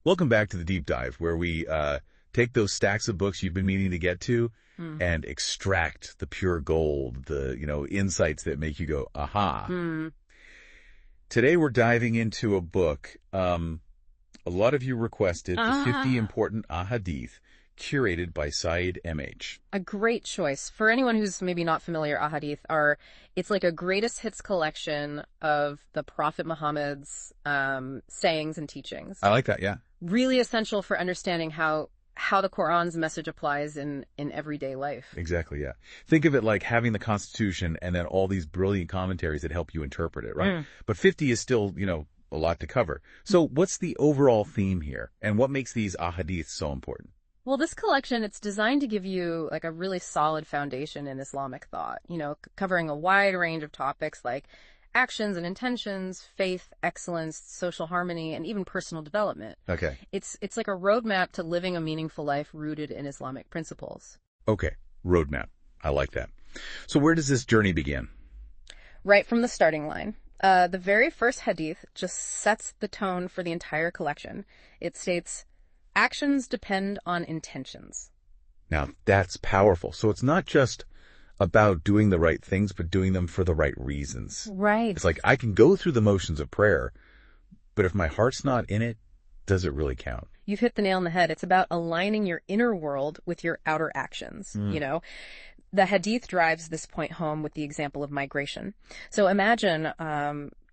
Welcome back to the Deep Dive, where we take those stacks of books you've been meaning to get to and extract the pure gold, the, insights that make you go, aha. Today we're diving into a book a lot of you requested, the 50 Important Ahadith, curated by Said M.H. A great choice. For anyone who's maybe not familiar, Ahadith it's like a greatest hits collection of the Prophet Muhammad's sayings and teachings. I like that, yeah. Really essential for understanding how the Quran's message applies in everyday life. Exactly, yeah. Think of it like having the Constitution and then all these brilliant commentaries that help you interpret it, right? But 50 is still, a lot to cover. So what's the overall theme here? And what makes these ahadith so important? Well, this collection, it's designed to give you like a really solid foundation in Islamic thought, covering a wide range of topics like actions and intentions, faith, excellence, social harmony, and even personal development. Okay. It's like a roadmap to living a meaningful life rooted in Islamic principles. Okay. Roadmap. I like that. So where does this journey begin? Right from the starting line. The very first hadith just sets the tone for the entire collection. It states, actions depend on intentions. Now, that's powerful. So it's not just about doing the right things, but doing them for the right reasons. Right. It's like I can go through the motions of prayer, but if my heart's not in it, does it really count? You've hit the nail on the head. It's about aligning your inner world with your outer actions, The hadith drives this point home with the example of migration. So imagine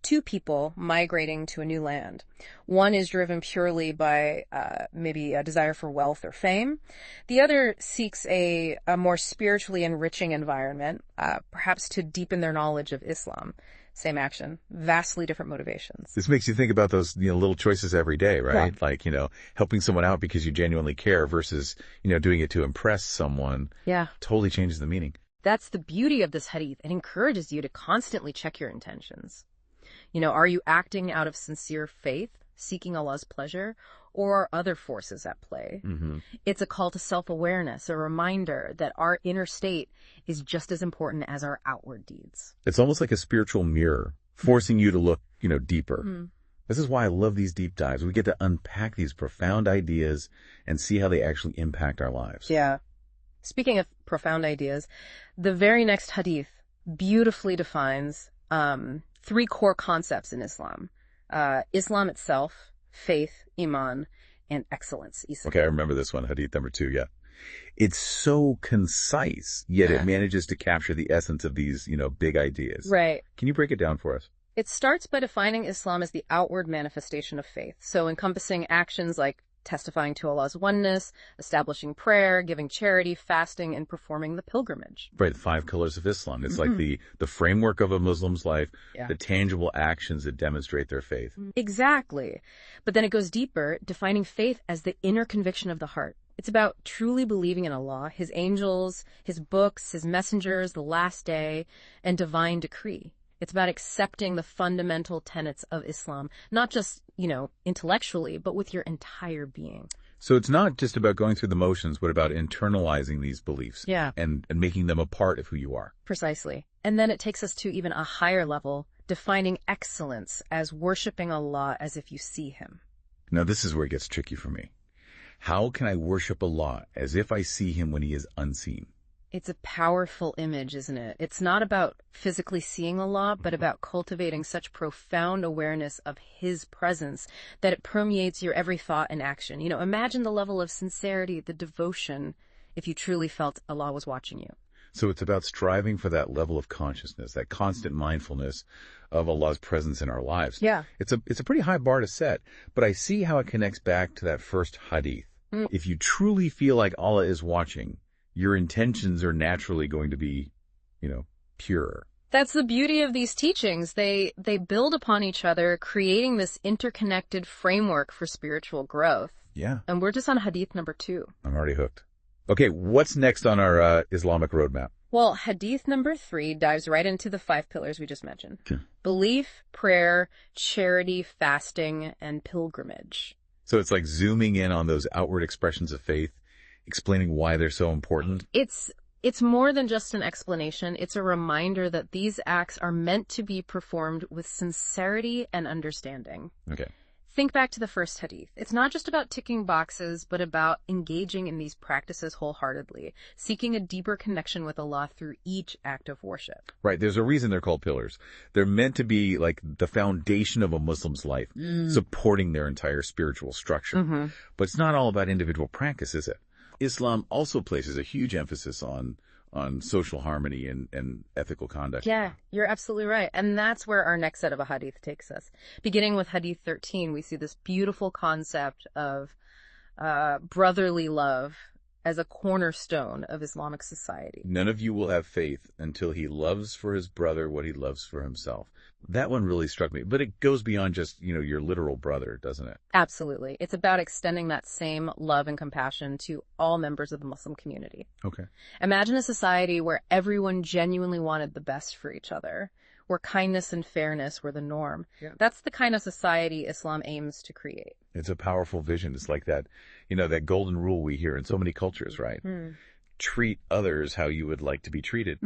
two people migrating to a new land. One is driven purely by maybe a desire for wealth or fame. The other seeks a more spiritually enriching environment, perhaps to deepen their knowledge of Islam. Same action, vastly different motivations. This makes you think about those little choices every day, right? Yeah. Like, helping someone out because you genuinely care versus, doing it to impress someone. Yeah. Totally changes the meaning. That's the beauty of this hadith. It encourages you to constantly check your intentions. Are you acting out of sincere faith, seeking Allah's pleasure, or are other forces at play? It's a call to self-awareness, a reminder that our inner state is just as important as our outward deeds. It's almost like a spiritual mirror, forcing you to look, deeper. This is why I love these deep dives. We get to unpack these profound ideas and see how they actually impact our lives. Yeah. Speaking of profound ideas, the very next hadith beautifully defines three core concepts in Islam. Islam itself, faith, iman, and excellence. Okay, I remember this one, hadith number 2, yeah. It's so concise, yet it manages to capture the essence of these, big ideas. Right. Can you break it down for us? It starts by defining Islam as the outward manifestation of faith, so encompassing actions like testifying to Allah's oneness, establishing prayer, giving charity, fasting, and performing the pilgrimage. Right, the 5 pillars of Islam. It's like the framework of a Muslim's life, the tangible actions that demonstrate their faith. Exactly. But then it goes deeper, defining faith as the inner conviction of the heart. It's about truly believing in Allah, His angels, His books, His messengers, the last day, and divine decree. It's about accepting the fundamental tenets of Islam, not just, intellectually, but with your entire being. So it's not just about going through the motions, but about internalizing these beliefs. Yeah. And making them a part of who you are. Precisely. And then it takes us to even a higher level, defining excellence as worshiping Allah as if you see Him. Now, this is where it gets tricky for me. How can I worship Allah as if I see Him when He is unseen? It's a powerful image, isn't it? It's not about physically seeing Allah, but about cultivating such profound awareness of His presence that it permeates your every thought and action. Imagine the level of sincerity, the devotion, if you truly felt Allah was watching you. So it's about striving for that level of consciousness, that constant mindfulness of Allah's presence in our lives. Yeah. It's a pretty high bar to set, but I see how it connects back to that first hadith. If you truly feel like Allah is watching, your intentions are naturally going to be, pure. That's the beauty of these teachings. They build upon each other, creating this interconnected framework for spiritual growth. Yeah. And we're just on hadith number 2. I'm already hooked. Okay, what's next on our Islamic roadmap? Well, hadith number 3 dives right into the 5 pillars we just mentioned. Belief, prayer, charity, fasting, and pilgrimage. So it's like zooming in on those outward expressions of faith, explaining why they're so important. It's more than just an explanation. It's a reminder that these acts are meant to be performed with sincerity and understanding. Okay. Think back to the first hadith. It's not just about ticking boxes, but about engaging in these practices wholeheartedly, seeking a deeper connection with Allah through each act of worship. Right. There's a reason they're called pillars. They're meant to be like the foundation of a Muslim's life, supporting their entire spiritual structure. But it's not all about individual practice, is it? Islam also places a huge emphasis on social harmony and ethical conduct. Yeah, you're absolutely right. And that's where our next set of ahadith takes us. Beginning with Hadith 13, we see this beautiful concept of brotherly love as a cornerstone of Islamic society. None of you will have faith until he loves for his brother what he loves for himself. That one really struck me. But it goes beyond just, your literal brother, doesn't it? Absolutely. It's about extending that same love and compassion to all members of the Muslim community. Okay. Imagine a society where everyone genuinely wanted the best for each other, where kindness and fairness were the norm. Yeah. That's the kind of society Islam aims to create. It's a powerful vision. It's like that, that golden rule we hear in so many cultures, right? Treat others how you would like to be treated.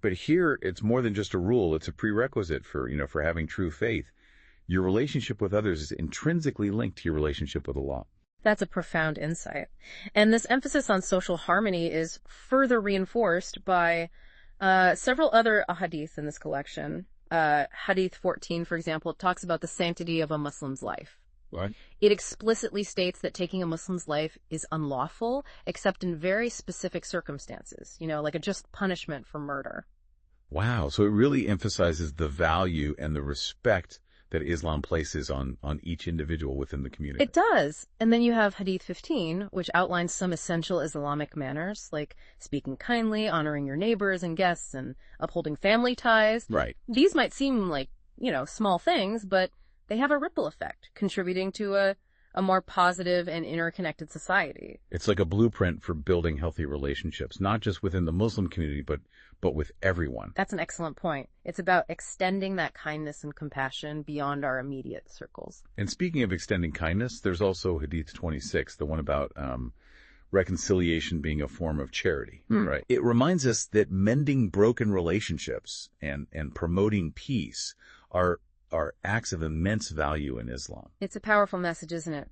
But here, it's more than just a rule. It's a prerequisite for having true faith. Your relationship with others is intrinsically linked to your relationship with Allah. That's a profound insight. And this emphasis on social harmony is further reinforced by several other ahadith in this collection. Hadith 14, for example, talks about the sanctity of a Muslim's life. What? It explicitly states that taking a Muslim's life is unlawful, except in very specific circumstances, like a just punishment for murder. Wow. So it really emphasizes the value and the respect that Islam places on each individual within the community. It does. And then you have Hadith 15, which outlines some essential Islamic manners, like speaking kindly, honoring your neighbors and guests, and upholding family ties. Right. These might seem like, small things, but they have a ripple effect, contributing to a more positive and interconnected society. It's like a blueprint for building healthy relationships, not just within the Muslim community, but with everyone. That's an excellent point. It's about extending that kindness and compassion beyond our immediate circles. And speaking of extending kindness, there's also Hadith 26, the one about reconciliation being a form of charity, right? It reminds us that mending broken relationships and promoting peace are acts of immense value in Islam. It's a powerful message, isn't it?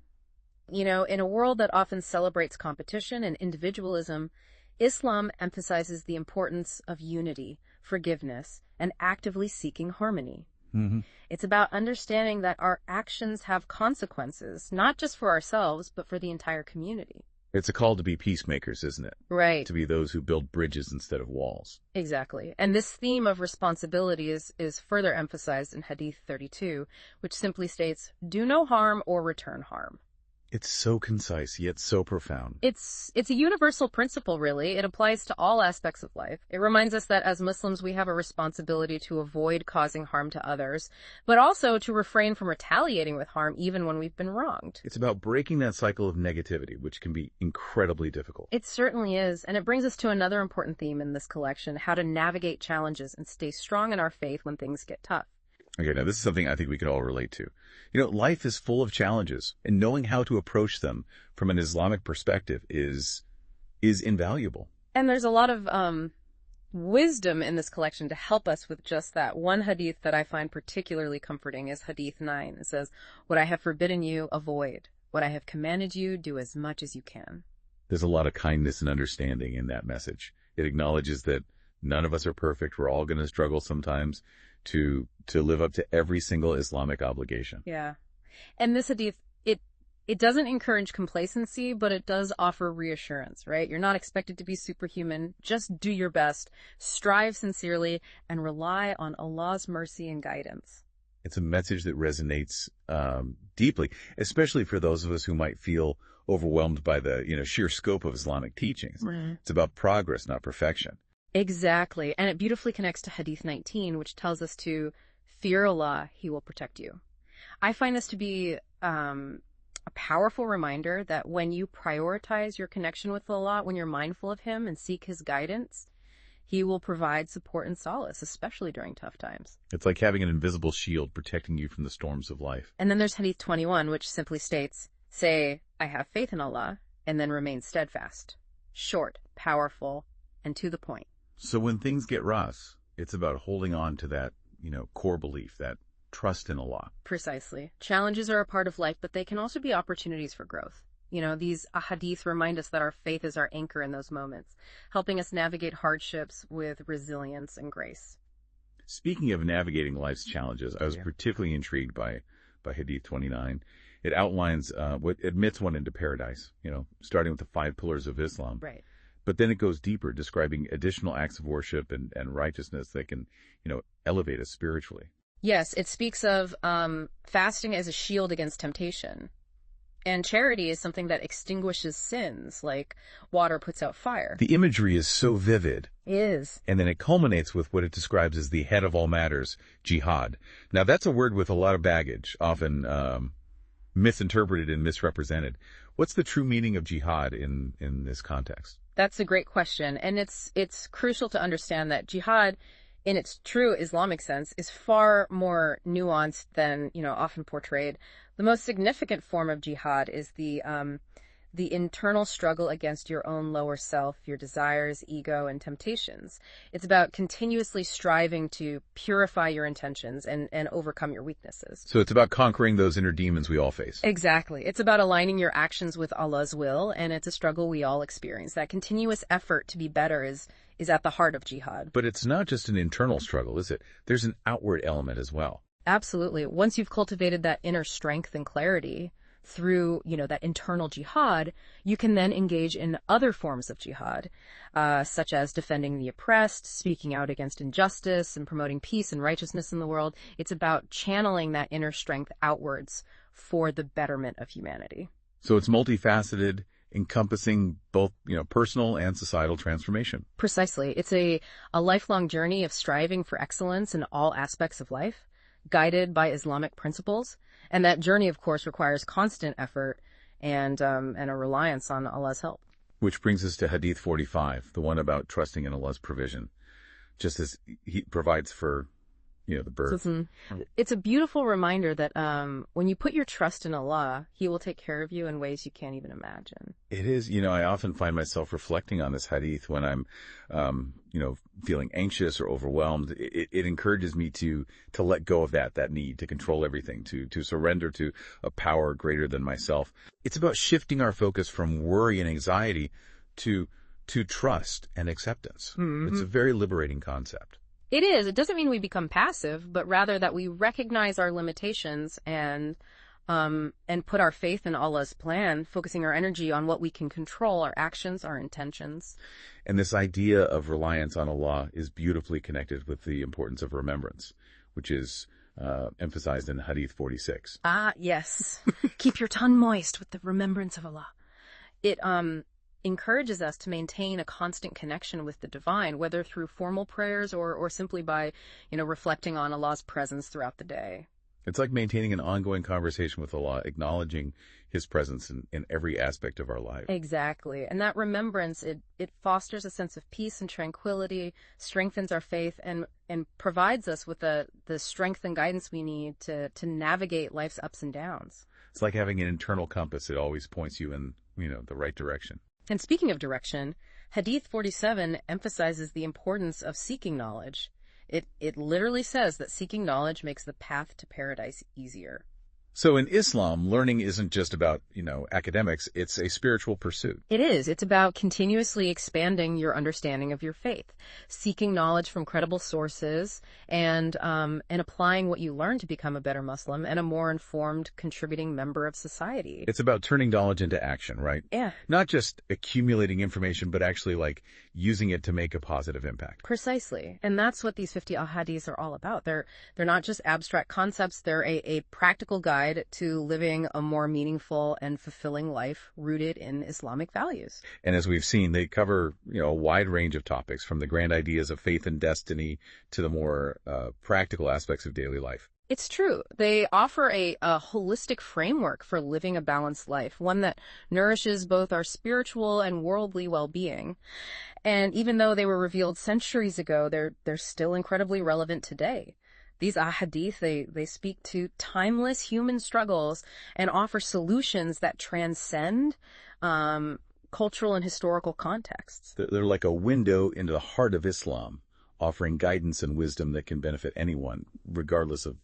In a world that often celebrates competition and individualism, Islam emphasizes the importance of unity, forgiveness, and actively seeking harmony. It's about understanding that our actions have consequences, not just for ourselves, but for the entire community. It's a call to be peacemakers, isn't it? Right. To be those who build bridges instead of walls. Exactly. And this theme of responsibility is further emphasized in Hadith 32, which simply states, do no harm or return harm. It's so concise, yet so profound. It's a universal principle, really. It applies to all aspects of life. It reminds us that as Muslims, we have a responsibility to avoid causing harm to others, but also to refrain from retaliating with harm even when we've been wronged. It's about breaking that cycle of negativity, which can be incredibly difficult. It certainly is, and it brings us to another important theme in this collection, how to navigate challenges and stay strong in our faith when things get tough. Okay, now this is something I think we can all relate to. Life is full of challenges, and knowing how to approach them from an Islamic perspective is invaluable. And there's a lot of wisdom in this collection to help us with just that. One hadith that I find particularly comforting is Hadith 9. It says, what I have forbidden you, avoid. What I have commanded you, do as much as you can. There's a lot of kindness and understanding in that message. It acknowledges that none of us are perfect. We're all going to struggle sometimes to live up to every single Islamic obligation. Yeah. And this hadith, it doesn't encourage complacency, but it does offer reassurance, right? You're not expected to be superhuman. Just do your best, strive sincerely, and rely on Allah's mercy and guidance. It's a message that resonates deeply, especially for those of us who might feel overwhelmed by the sheer scope of Islamic teachings. Right. It's about progress, not perfection. Exactly. And it beautifully connects to Hadith 19, which tells us to fear Allah, He will protect you. I find this to be a powerful reminder that when you prioritize your connection with Allah, when you're mindful of Him and seek His guidance, He will provide support and solace, especially during tough times. It's like having an invisible shield protecting you from the storms of life. And then there's Hadith 21, which simply states, say, I have faith in Allah, and then remain steadfast. Short, powerful, and to the point. So when things get rough, it's about holding on to that, core belief, that trust in Allah. Precisely. Challenges are a part of life, but they can also be opportunities for growth. These ahadith remind us that our faith is our anchor in those moments, helping us navigate hardships with resilience and grace. Speaking of navigating life's challenges, I was particularly intrigued by Hadith 29. It outlines what admits one into paradise, starting with the 5 pillars of Islam. Right. But then it goes deeper, describing additional acts of worship and righteousness that can, elevate us spiritually. Yes, it speaks of fasting as a shield against temptation. And charity is something that extinguishes sins, like water puts out fire. The imagery is so vivid. It is. And then it culminates with what it describes as the head of all matters, jihad. Now, that's a word with a lot of baggage, often misinterpreted and misrepresented. What's the true meaning of jihad in this context? That's a great question. And it's crucial to understand that jihad, in its true Islamic sense, is far more nuanced than, often portrayed. The most significant form of jihad is the internal struggle against your own lower self, your desires, ego, and temptations. It's about continuously striving to purify your intentions and overcome your weaknesses. So it's about conquering those inner demons we all face. Exactly. It's about aligning your actions with Allah's will, and it's a struggle we all experience. That continuous effort to be better is at the heart of jihad. But it's not just an internal struggle, is it? There's an outward element as well. Absolutely. Once you've cultivated that inner strength and clarity through, that internal jihad, you can then engage in other forms of jihad, such as defending the oppressed, speaking out against injustice, and promoting peace and righteousness in the world. It's about channeling that inner strength outwards for the betterment of humanity. So it's multifaceted, encompassing both, personal and societal transformation. Precisely. It's a lifelong journey of striving for excellence in all aspects of life, guided by Islamic principles. And that journey, of course, requires constant effort and a reliance on Allah's help. Which brings us to Hadith 45, the one about trusting in Allah's provision, just as He provides for, the birth. It's a beautiful reminder that when you put your trust in Allah, He will take care of you in ways you can't even imagine. It is, I often find myself reflecting on this hadith when I'm, feeling anxious or overwhelmed. It encourages me to let go of that need to control everything, to surrender to a power greater than myself. It's about shifting our focus from worry and anxiety to trust and acceptance. Mm-hmm. It's a very liberating concept. It is. It doesn't mean we become passive, but rather that we recognize our limitations and put our faith in Allah's plan, focusing our energy on what we can control, our actions, our intentions. And this idea of reliance on Allah is beautifully connected with the importance of remembrance, which is emphasized in Hadith 46. Ah, yes. Keep your tongue moist with the remembrance of Allah. It encourages us to maintain a constant connection with the divine, whether through formal prayers or simply by, reflecting on Allah's presence throughout the day. It's like maintaining an ongoing conversation with Allah, acknowledging His presence in every aspect of our life. Exactly. And that remembrance, it fosters a sense of peace and tranquility, strengthens our faith, and provides us with the strength and guidance we need to navigate life's ups and downs. It's like having an internal compass. It always points you in, the right direction. And speaking of direction, Hadith 47 emphasizes the importance of seeking knowledge. It literally says that seeking knowledge makes the path to paradise easier. So in Islam, learning isn't just about, academics. It's a spiritual pursuit. It is. It's about continuously expanding your understanding of your faith, seeking knowledge from credible sources, and applying what you learn to become a better Muslim and a more informed, contributing member of society. It's about turning knowledge into action, right? Yeah. Not just accumulating information, but actually using it to make a positive impact. Precisely. And that's what these 50 ahadiths are all about. They're not just abstract concepts. They're a practical guide to living a more meaningful and fulfilling life rooted in Islamic values. And as we've seen, they cover, a wide range of topics, from the grand ideas of faith and destiny to the more practical aspects of daily life. It's true. They offer a holistic framework for living a balanced life, one that nourishes both our spiritual and worldly well-being. And even though they were revealed centuries ago, they're still incredibly relevant today. These ahadith, they speak to timeless human struggles and offer solutions that transcend cultural and historical contexts. They're like a window into the heart of Islam, offering guidance and wisdom that can benefit anyone, regardless of,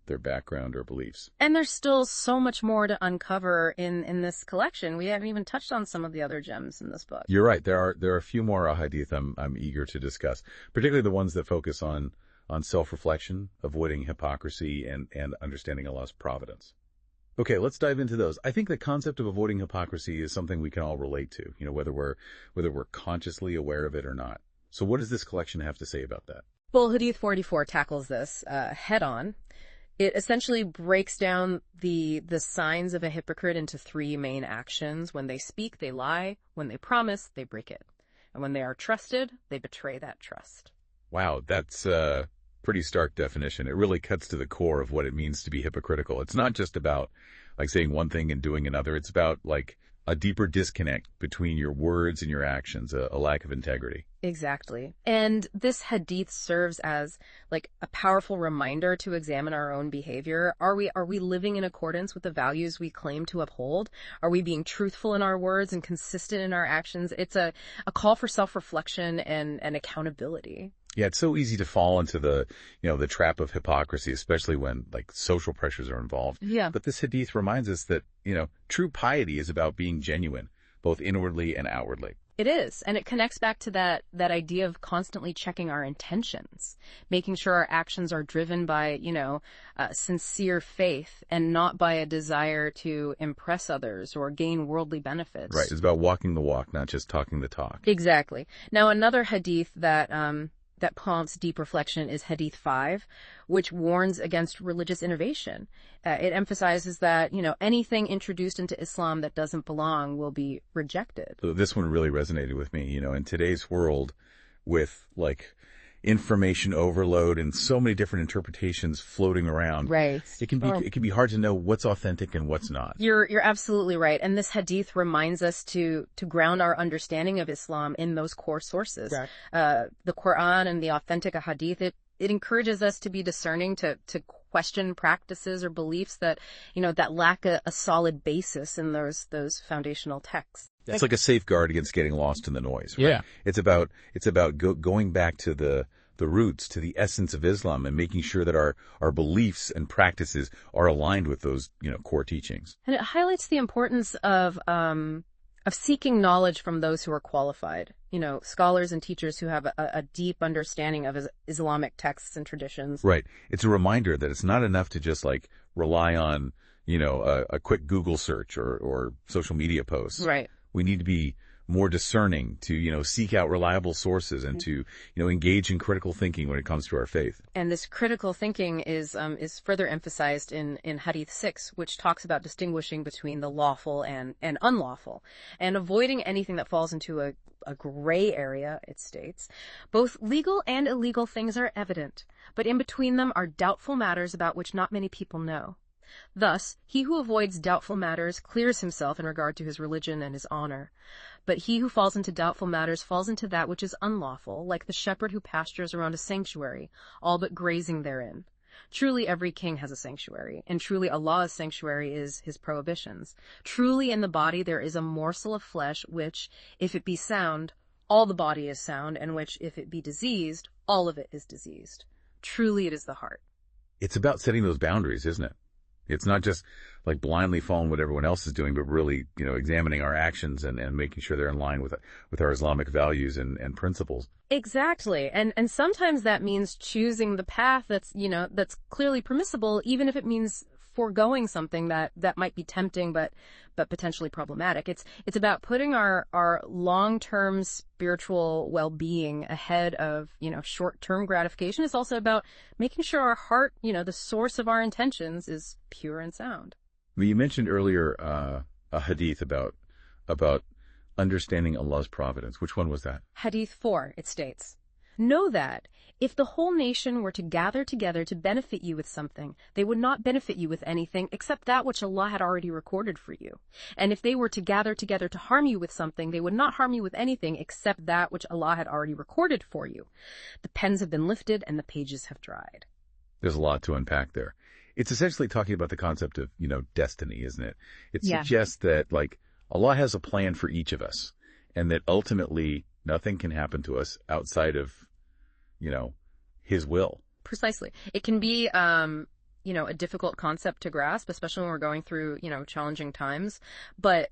their background or beliefs. And there's still so much more to uncover in this collection. We haven't even touched on some of the other gems in this book. You're right. There are a few more ahadith I'm eager to discuss, particularly the ones that focus on self-reflection, avoiding hypocrisy, and understanding Allah's providence. Okay, let's dive into those. I think the concept of avoiding hypocrisy is something we can all relate to, whether we're consciously aware of it or not. So what does this collection have to say about that? Well, Hadith 44 tackles this head on. It essentially breaks down the signs of a hypocrite into three main actions. When they speak, they lie. When they promise, they break it. And when they are trusted, they betray that trust. Wow, that's a pretty stark definition. It really cuts to the core of what it means to be hypocritical. It's not just about saying one thing and doing another. It's about a deeper disconnect between your words and your actions, a lack of integrity. Exactly. And this hadith serves as a powerful reminder to examine our own behavior. Are we living in accordance with the values we claim to uphold? Are we being truthful in our words and consistent in our actions? It's a call for self-reflection and accountability. Yeah, it's so easy to fall into the trap of hypocrisy, especially when social pressures are involved. Yeah. But this hadith reminds us that, true piety is about being genuine, both inwardly and outwardly. It is. And it connects back to that idea of constantly checking our intentions, making sure our actions are driven by, sincere faith and not by a desire to impress others or gain worldly benefits. Right. It's about walking the walk, not just talking the talk. Exactly. Now, another hadith that prompts deep reflection is Hadith 5, which warns against religious innovation. It emphasizes that, anything introduced into Islam that doesn't belong will be rejected. So this one really resonated with me. In today's world with information overload and so many different interpretations floating around. Right. It can be hard to know what's authentic and what's not. You're absolutely right. And this hadith reminds us to ground our understanding of Islam in those core sources. Right. The Quran and the authentic ahadith, it encourages us to be discerning, to question practices or beliefs that lack a solid basis in those foundational texts. It's like a safeguard against getting lost in the noise. Right? Yeah. It's about going back to the roots, to the essence of Islam, and making sure that our beliefs and practices are aligned with those, core teachings. And it highlights the importance of seeking knowledge from those who are qualified, scholars and teachers who have a deep understanding of Islamic texts and traditions. Right. It's a reminder that it's not enough to just rely on, a quick Google search or social media posts. Right. We need to be more discerning, to, seek out reliable sources and to, engage in critical thinking when it comes to our faith. And this critical thinking is further emphasized in Hadith 6, which talks about distinguishing between the lawful and unlawful and avoiding anything that falls into a gray area, it states. Both legal and illegal things are evident, but in between them are doubtful matters about which not many people know. Thus, he who avoids doubtful matters clears himself in regard to his religion and his honor. But he who falls into doubtful matters falls into that which is unlawful, like the shepherd who pastures around a sanctuary, all but grazing therein. Truly every king has a sanctuary, and truly Allah's sanctuary is his prohibitions. Truly in the body there is a morsel of flesh which, if it be sound, all the body is sound, and which, if it be diseased, all of it is diseased. Truly it is the heart. It's about setting those boundaries, isn't it? It's not just blindly following what everyone else is doing, but really, examining our actions and making sure they're in line with our Islamic values and principles. Exactly. And sometimes that means choosing the path that's clearly permissible, even if it means foregoing something that might be tempting but potentially problematic. It's about putting our long-term spiritual well-being ahead of, short-term gratification. It's also about making sure our heart, the source of our intentions is pure and sound. You mentioned earlier a hadith about understanding Allah's providence. Which one was that? Hadith 4, it states, "Know that if the whole nation were to gather together to benefit you with something, they would not benefit you with anything except that which Allah had already recorded for you. And if they were to gather together to harm you with something, they would not harm you with anything except that which Allah had already recorded for you. The pens have been lifted and the pages have dried." There's a lot to unpack there. It's essentially talking about the concept of, destiny, isn't it? It suggests that, Allah has a plan for each of us, and that ultimately nothing can happen to us outside of, his will. Precisely. It can be, a difficult concept to grasp, especially when we're going through, challenging times. But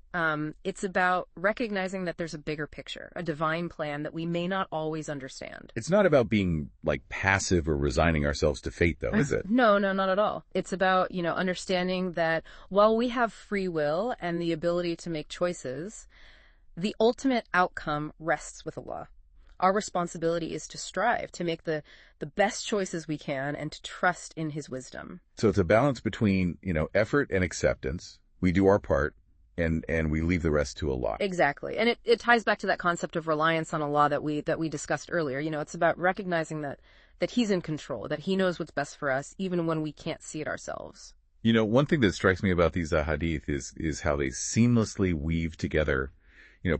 it's about recognizing that there's a bigger picture, a divine plan that we may not always understand. It's not about being like passive or resigning ourselves to fate, though, is it? No, not at all. It's about, understanding that while we have free will and the ability to make choices, the ultimate outcome rests with Allah. Our responsibility is to strive to make the best choices we can and to trust in his wisdom. So it's a balance between, effort and acceptance. We do our part and we leave the rest to Allah. Exactly. And it ties back to that concept of reliance on Allah that we discussed earlier. It's about recognizing that he's in control, that he knows what's best for us, even when we can't see it ourselves. One thing that strikes me about these hadith is how they seamlessly weave together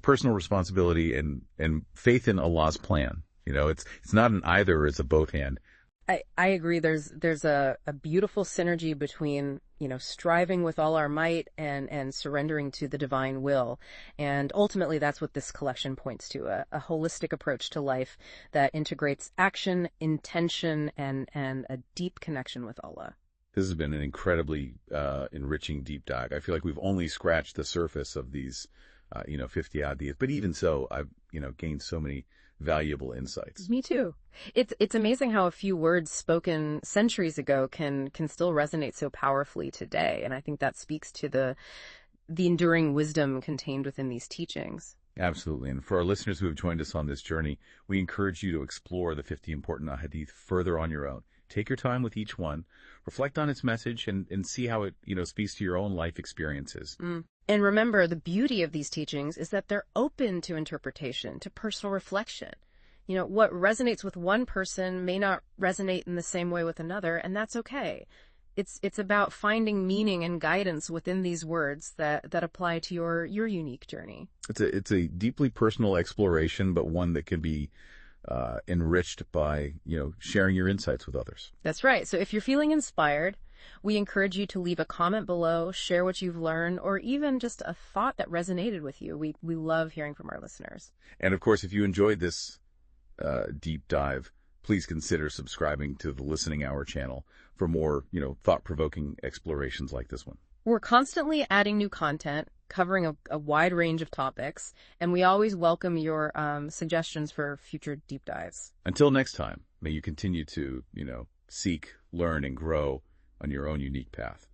personal responsibility and faith in Allah's plan. It's not an either, it's a both hand. I agree. There's a beautiful synergy between, striving with all our might and surrendering to the divine will. And ultimately, that's what this collection points to, a holistic approach to life that integrates action, intention, and a deep connection with Allah. This has been an incredibly enriching deep dive. I feel like we've only scratched the surface of these 50 hadith, but even so, I've, gained so many valuable insights. Me too. It's amazing how a few words spoken centuries ago can still resonate so powerfully today. And I think that speaks to the enduring wisdom contained within these teachings. Absolutely. And for our listeners who have joined us on this journey, we encourage you to explore the 50 Important Ahadith further on your own. Take your time with each one, reflect on its message, and see how it, speaks to your own life experiences. And remember, the beauty of these teachings is that they're open to interpretation, to personal reflection. What resonates with one person may not resonate in the same way with another, and that's okay. It's about finding meaning and guidance within these words that apply to your unique journey. It's a deeply personal exploration, but one that can be enriched by, sharing your insights with others. That's right. So if you're feeling inspired, we encourage you to leave a comment below, share what you've learned, or even just a thought that resonated with you. We love hearing from our listeners. And of course, if you enjoyed this deep dive, please consider subscribing to the Listening Hour channel for more, thought-provoking explorations like this one. We're constantly adding new content, covering a wide range of topics, and we always welcome your suggestions for future deep dives. Until next time, may you continue to, seek, learn, and grow on your own unique path.